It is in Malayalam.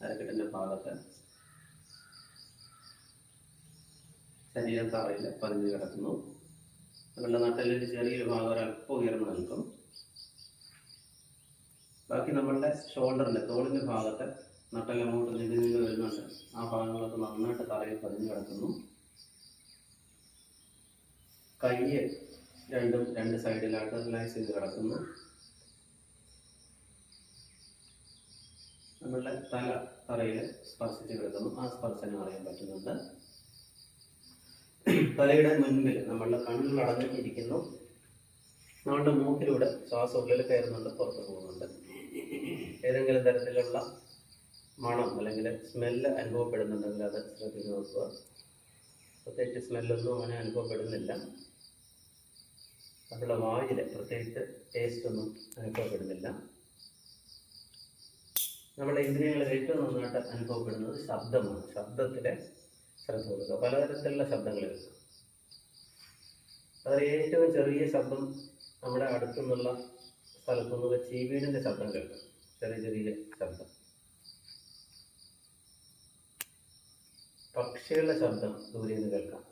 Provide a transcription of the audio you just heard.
അരക്കെട്ടിൻ്റെ ഭാഗത്ത് ശരീരം തറയിൽ പതിഞ്ഞു കിടക്കുന്നു. നമ്മളുടെ നട്ടെല്ലിൻ്റെ ചെറിയൊരു ഭാഗം ഒരല്പം ഉയർന്നു നിൽക്കും. ബാക്കി നമ്മളുടെ ഷോൾഡറിൻ്റെ തോളിൻ്റെ ഭാഗത്ത് നട്ടെല്ലങ്ങോട്ട് നീങ്ങി വരുന്നുണ്ട്. ആ ഭാഗങ്ങളൊക്കെ നന്നായിട്ട് തറയിൽ പതിഞ്ഞു കിടക്കുന്നു. കൈ രണ്ടും രണ്ട് സൈഡിലായിട്ട് റിലാക്സ് ചെയ്ത് കിടക്കുന്നു. നമ്മളുടെ തല തറയിൽ സ്പർശിച്ച് കിടക്കുന്നു. ആ സ്പർശനം അറിയാൻ പറ്റുന്നുണ്ട്. തലയുടെ മുൻപിൽ നമ്മളുടെ കണ്ണിൽ അടഞ്ഞിരിക്കുന്നു. നമ്മളുടെ മൂക്കിലൂടെ ശ്വാസം ഉള്ളിൽ കയറുന്നുണ്ട്, പുറത്ത് പോകുന്നുണ്ട്. ഏതെങ്കിലും തരത്തിലുള്ള മണം അല്ലെങ്കിൽ സ്മെല്ല് അനുഭവപ്പെടുന്നുണ്ടെങ്കിൽ അത് ശ്രദ്ധിച്ച് നോക്കുക. പ്രത്യേകിച്ച് സ്മെല്ലൊന്നും അങ്ങനെ അനുഭവപ്പെടുന്നില്ല. നമ്മുടെ വായിൽ പ്രത്യേകിച്ച് ടേസ്റ്റ് ഒന്നും അനുഭവപ്പെടുന്നില്ല. നമ്മുടെ ഇന്ദ്രിയങ്ങളിൽ ഏറ്റവും നന്നായിട്ട് അനുഭവപ്പെടുന്നത് ശബ്ദമാണ്. ശബ്ദത്തിലെ ശ്രദ്ധ കൊടുക്കുക. പലതരത്തിലുള്ള ശബ്ദങ്ങൾ കേൾക്കുക. അതിൽ ഏറ്റവും ചെറിയ ശബ്ദം നമ്മുടെ അടുത്തുനിന്നുള്ള സ്ഥലത്തുനിന്നുള്ള ചീവീടിൻ്റെ ശബ്ദം കേൾക്കാം. ചെറിയ ചെറിയ ശബ്ദം. പക്ഷികളുടെ ശബ്ദം ദൂരെ നിന്ന് കേൾക്കാം.